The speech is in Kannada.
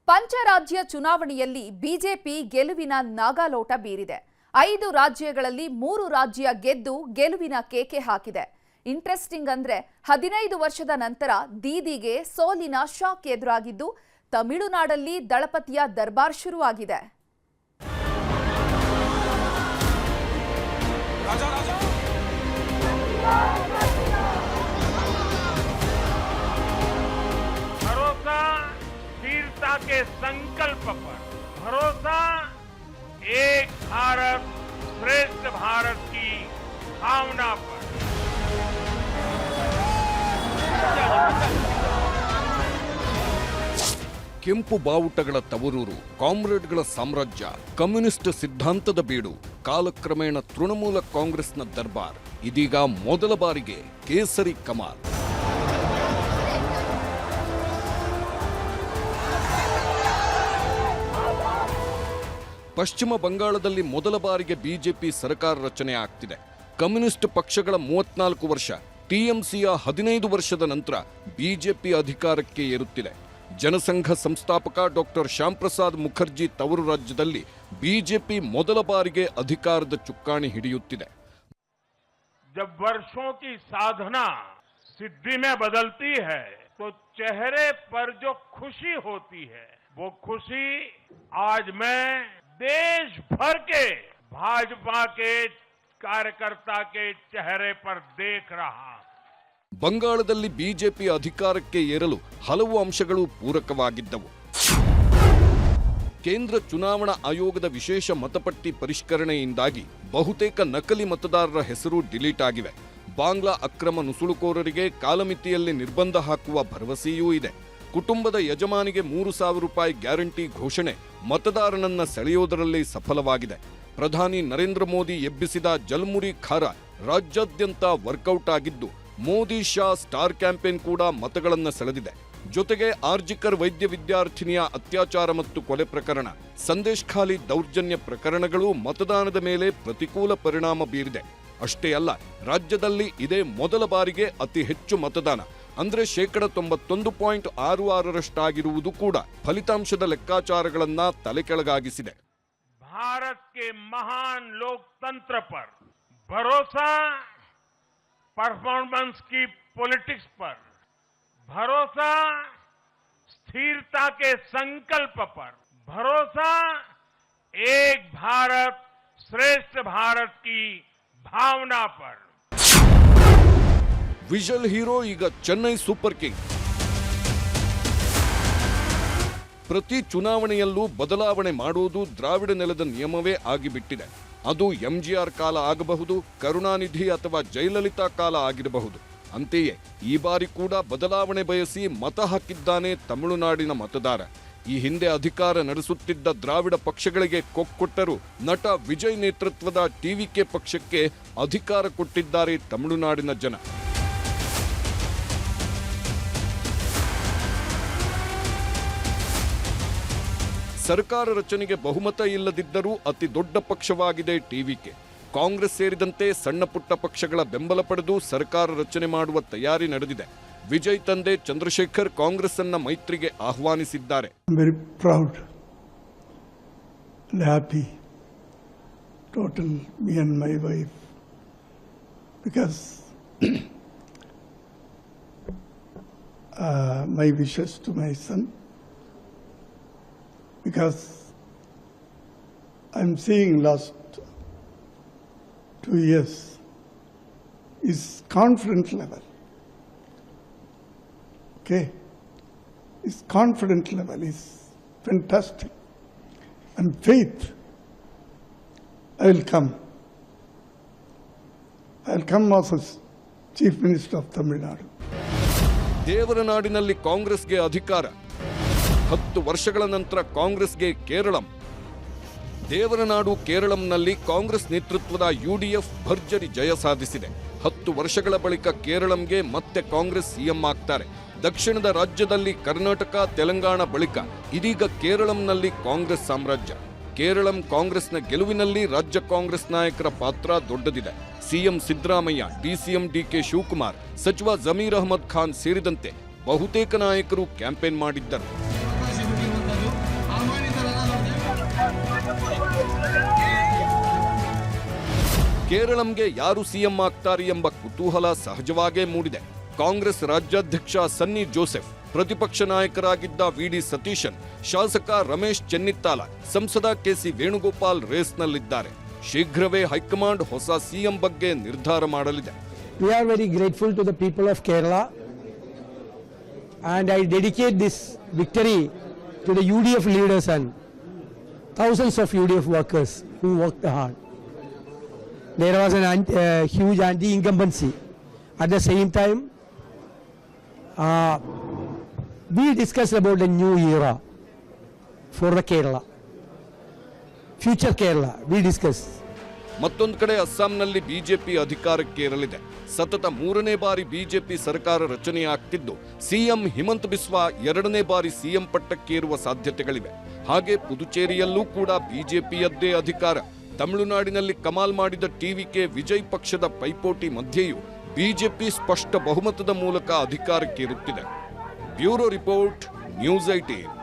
ಪಂಚರಾಜ್ಯ ಚುನಾವಣೆಯಲ್ಲಿ ಬಿಜೆಪಿ ಗೆಲುವಿನ ನಾಗಾಲೋಟ ಬೀರಿದೆ. 5 ರಾಜ್ಯಗಳಲ್ಲಿ 3 ರಾಜ್ಯ ಗೆದ್ದು ಗೆಲುವಿನ ಕೇಕೆ ಹಾಕಿದೆ. ಇಂಟ್ರೆಸ್ಟಿಂಗ್ ಅಂದ್ರೆ 15 ವರ್ಷದ ನಂತರ ದೀದಿಗೆ ಸೋಲಿನ ಶಾಕ್ ಎದುರಾಗಿದ್ದು ತಮಿಳುನಾಡಲ್ಲಿ ದಳಪತಿಯ ದರ್ಬಾರ್ ಶುರುವಾಗಿದೆ. के संकल्प पर भरोसा, एक भारत श्रेष्ठ भारत की भावना पर। ಕೆಂಪು ಬಾವುಟಗಳ ತವರೂರು, ಕಾಮ್ರೇಡ್ಗಳ ಸಾಮ್ರಾಜ್ಯ, ಕಮ್ಯುನಿಸ್ಟ್ ಸಿದ್ಧಾಂತದ ಬೀಡು, ಕಾಲಕ್ರಮೇಣ ತೃಣಮೂಲ ಕಾಂಗ್ರೆಸ್ನ ದರ್ಬಾರ್. ಇದೀಗ ಮೊದಲ ಬಾರಿಗೆ ಕೇಸರಿ ಕಮಾಲ್. ಪಶ್ಚಿಮ ಬಂಗಾಳದಲ್ಲಿ ಮೊದಲ ಬಾರಿಗೆ ಬಿಜೆಪಿ ಸರ್ಕಾರ ರಚನೆ ಆಗ್ತಿದೆ. ಕಮ್ಯುನಿಸ್ಟ್ ಪಕ್ಷಗಳ 34 ವರ್ಷ, ಟಿಎಂಸಿಯ 15 ವರ್ಷದ ನಂತರ ಬಿಜೆಪಿ ಅಧಿಕಾರಕ್ಕೆ ಏರುತ್ತಿದೆ. ಜನಸಂಘ ಸಂಸ್ಥಾಪಕ ಡಾಕ್ಟರ್ ಶ್ಯಾಮ್ ಪ್ರಸಾದ್ ಮುಖರ್ಜಿ ತವರು ರಾಜ್ಯದಲ್ಲಿ ಬಿಜೆಪಿ ಮೊದಲ ಬಾರಿಗೆ ಅಧಿಕಾರದ ಚುಕ್ಕಾಣಿ ಹಿಡಿಯುತ್ತಿದೆ. जब वर्षों की साधना सिद्धि में बदलती है तो चेहरे पर जो खुशी होती है वो खुशी आज मैं देश भर के भाजपा के कार्यकर्ता के चेहरे पर देख रहा हूं. ಬಂಗಾಳದಲ್ಲಿ ಬಿಜೆಪಿ ಅಧಿಕಾರಕ್ಕೆ ಏರಲು ಹಲವು ಅಂಶಗಳು ಪೂರಕವಾಗಿದ್ದವು. ಕೇಂದ್ರ ಚುನಾವಣಾ ಆಯೋಗದ ವಿಶೇಷ ಮತಪಟ್ಟಿ ಪರಿಷ್ಕರಣೆಯಿಂದಾಗಿ ಬಹುತೇಕ ನಕಲಿ ಮತದಾರರ ಹೆಸರು ಡಿಲೀಟ್ ಆಗಿವೆ. ಬಾಂಗ್ಲಾ ಅಕ್ರಮ ನುಸುಳುಕೋರರಿಗೆ ಕಾಲಮಿತಿಯಲ್ಲಿ ನಿರ್ಬಂಧ ಹಾಕುವ ಭರವಸೆಯೂ ಇದೆ. ಕುಟುಂಬದ ಯಜಮಾನಿಗೆ 3,000 ರೂಪಾಯಿ ಗ್ಯಾರಂಟಿ ಘೋಷಣೆ ಮತದಾರನನ್ನ ಸೆಳೆಯೋದರಲ್ಲಿ ಸಫಲವಾಗಿದೆ. ಪ್ರಧಾನಿ ನರೇಂದ್ರ ಮೋದಿ ಎಬ್ಬಿಸಿದ ಜಲ್ಮುರಿ ಖಾರ ರಾಜ್ಯಾದ್ಯಂತ ವರ್ಕೌಟ್ ಆಗಿದ್ದು ಮೋದಿ ಶಾ ಸ್ಟಾರ್ ಕ್ಯಾಂಪೇನ್ ಕೂಡ ಮತಗಳನ್ನು ಸೆಳೆದಿದೆ. ಜೊತೆಗೆ ಆರ್ಜಿಕರ್ ವೈದ್ಯ ವಿದ್ಯಾರ್ಥಿನಿಯ ಅತ್ಯಾಚಾರ ಮತ್ತು ಕೊಲೆ ಪ್ರಕರಣ, ಸಂದೇಶ್ ಖಾಲಿ ದೌರ್ಜನ್ಯ ಪ್ರಕರಣಗಳು ಮತದಾನದ ಮೇಲೆ ಪ್ರತಿಕೂಲ ಪರಿಣಾಮ ಬೀರಿದೆ. ಅಷ್ಟೇ ಅಲ್ಲ, ರಾಜ್ಯದಲ್ಲಿ ಇದೇ ಮೊದಲ ಬಾರಿಗೆ ಅತಿ ಹೆಚ್ಚು ಮತದಾನ ಅಂದ್ರೆ 91.66% ಕೂಡ ಫಲಿತಾಂಶದ ಲೆಕ್ಕಾಚಾರಗಳನ್ನ ತಲೆಕೆಳಗಾಗಿಸಿದೆ. भारत के महान लोकतंत्र पर भरोसा, परफॉर्मेंस की पॉलिटिक्स पर भरोसा, स्थिरता के संकल्प पर भरोसा, एक भारत श्रेष्ठ भारत की भावना पर. ವಿಜಲ್ ಹೀರೋ ಈಗ ಚೆನ್ನೈ ಸೂಪರ್ ಕಿಂಗ್. ಪ್ರತಿ ಚುನಾವಣೆಯಲ್ಲೂ ಬದಲಾವಣೆ ಮಾಡುವುದು ದ್ರಾವಿಡ ನೆಲದ ನಿಯಮವೇ ಆಗಿಬಿಟ್ಟಿದೆ. ಅದು ಎಂಜಿಆರ್ ಕಾಲ ಆಗಬಹುದು, ಕರುಣಾನಿಧಿ ಅಥವಾ ಜಯಲಲಿತಾ ಕಾಲ ಆಗಿರಬಹುದು. ಅಂತೆಯೇ ಈ ಬಾರಿ ಕೂಡ ಬದಲಾವಣೆ ಬಯಸಿ ಮತ ಹಾಕಿದ್ದಾನೆ ತಮಿಳುನಾಡಿನ ಮತದಾರ. ಈ ಹಿಂದೆ ಅಧಿಕಾರ ನಡೆಸುತ್ತಿದ್ದ ದ್ರಾವಿಡ ಪಕ್ಷಗಳಿಗೆ ಕೊಟ್ಟರು ನಟ ವಿಜಯ್ ನೇತೃತ್ವದ ಟಿವಿಕೆ ಪಕ್ಷಕ್ಕೆ ಅಧಿಕಾರ ಕೊಟ್ಟಿದ್ದಾರೆ ತಮಿಳುನಾಡಿನ ಜನ. ಸರ್ಕಾರ ರಚನೆಗೆ ಬಹುಮತ ಇಲ್ಲದಿದ್ದರೂ ಅತಿ ದೊಡ್ಡ ಪಕ್ಷವಾಗಿದೆ ಟಿವಿಕೆ. ಕಾಂಗ್ರೆಸ್ ಸೇರಿದಂತೆ ಸಣ್ಣ ಪುಟ್ಟ ಪಕ್ಷಗಳ ಬೆಂಬಲ ಪಡೆದು ಸರ್ಕಾರ ರಚನೆ ಮಾಡುವ ತಯಾರಿ ನಡೆದಿದೆ. ವಿಜಯ್ ತಂದೆ ಚಂದ್ರಶೇಖರ್ ಕಾಂಗ್ರೆಸ್ ಅನ್ನ ಮೈತ್ರಿಗೆ ಆಹ್ವಾನಿಸಿದ್ದಾರೆ. Very proud and happy total me and my wife because my wishes to my son because I'm seeing last 2 years is confidence level. Okay, his confidence level is fantastic, and faith. I'll come as Chief Minister of Tamil Nadu. ದೇವರ ನಾಡಿನಲ್ಲಿ ಕಾಂಗ್ರೆಸ್ಗೆ ಅಧಿಕಾರ. 10 ವರ್ಷಗಳ ನಂತರ ಕಾಂಗ್ರೆಸ್ಗೆ ಕೇರಳಂ. ದೇವರ ನಾಡು ಕೇರಳಂನಲ್ಲಿ ಕಾಂಗ್ರೆಸ್ ನೇತೃತ್ವದ ಯುಡಿಎಫ್ ಭರ್ಜರಿ ಜಯ ಸಾಧಿಸಿದೆ. 10 ವರ್ಷಗಳ ಬಳಿಕ ಕೇರಳಂಗೆ ಮತ್ತೆ ಕಾಂಗ್ರೆಸ್ ಸಿಎಂ ಆಗ್ತಾರೆ. ದಕ್ಷಿಣದ ರಾಜ್ಯದಲ್ಲಿ ಕರ್ನಾಟಕ, ತೆಲಂಗಾಣ ಬಳಿಕ ಇದೀಗ ಕೇರಳಂನಲ್ಲಿ ಕಾಂಗ್ರೆಸ್ ಸಾಮ್ರಾಜ್ಯ. ಕೇರಳಂ ಕಾಂಗ್ರೆಸ್ನ ಗೆಲುವಿನಲ್ಲಿ ರಾಜ್ಯ ಕಾಂಗ್ರೆಸ್ ನಾಯಕರ ಪಾತ್ರ ದೊಡ್ಡದಿದೆ. ಸಿಎಂ ಸಿದ್ದರಾಮಯ್ಯ, ಡಿಸಿಎಂ ಡಿಕೆ ಶಿವಕುಮಾರ್, ಸಚಿವ ಜಮೀರ್ ಅಹಮದ್ ಖಾನ್ ಸೇರಿದಂತೆ ಬಹುತೇಕ ನಾಯಕರು ಕ್ಯಾಂಪೇನ್ ಮಾಡಿದ್ದರು. ಕೇರಳಂಗೆ ಯಾರು ಸಿಎಂ ಆಗ್ತಾರೆ ಎಂಬ ಕುತೂಹಲ ಸಹಜವಾಗೇ ಮೂಡಿದೆ. ಕಾಂಗ್ರೆಸ್ ರಾಜ್ಯಾಧ್ಯಕ್ಷ ಸನ್ನಿ ಜೋಸೆಫ್, ಪ್ರತಿಪಕ್ಷ ನಾಯಕರಾಗಿದ್ದ ವಿಡಿ ಸತೀಶನ್, ಶಾಸಕ ರಮೇಶ್ ಚೆನ್ನಿತ್ತಾಲ, ಸಂಸದ ಕೆಸಿ ವೇಣುಗೋಪಾಲ್ ರೇಸ್ನಲ್ಲಿದ್ದಾರೆ. ಶೀಘ್ರವೇ ಹೈಕಮಾಂಡ್ ಹೊಸ ಸಿಎಂ ಬಗ್ಗೆ ನಿರ್ಧಾರ ಮಾಡಲಿದೆ. We are very grateful to the people of Kerala, and I dedicate this victory to the UDF leaders and thousands of UDF workers who worked hard. There was a huge anti-incumbency. At the same time, we discussed about a new era for the Kerala, future Kerala. We discussed. ಮತ್ತೊಂದು ಕಡೆ ಅಸ್ಸಾಂನಲ್ಲಿ ಬಿಜೆಪಿ ಅಧಿಕಾರಕ್ಕೇರಲಿದೆ. ಸತತ 3ನೇ ಬಾರಿ ಬಿಜೆಪಿ ಸರ್ಕಾರ ರಚನೆಯಾಗ್ತಿದ್ದು, ಸಿಎಂ ಹಿಮಂತ್ ಬಿಸ್ವಾ 2ನೇ ಬಾರಿ ಸಿಎಂ ಪಟ್ಟಕ್ಕೇರುವ ಸಾಧ್ಯತೆಗಳಿವೆ. ಹಾಗೆ ಪುದುಚೇರಿಯಲ್ಲೂ ಕೂಡ ಬಿಜೆಪಿಯದ್ದೇ ಅಧಿಕಾರ. ತಮಿಳುನಾಡಿನಲ್ಲಿ ಕಮಾಲ್ ಮಾಡಿದ ಟಿವಿಕೆ ವಿಜಯ್ ಪಕ್ಷದ ಪೈಪೋಟಿ ಮಧ್ಯೆಯೂ ಬಿಜೆಪಿ ಸ್ಪಷ್ಟ ಬಹುಮತದ ಮೂಲಕ ಅಧಿಕಾರಕ್ಕೇರುತ್ತಿದೆ. Bureau report, news 18.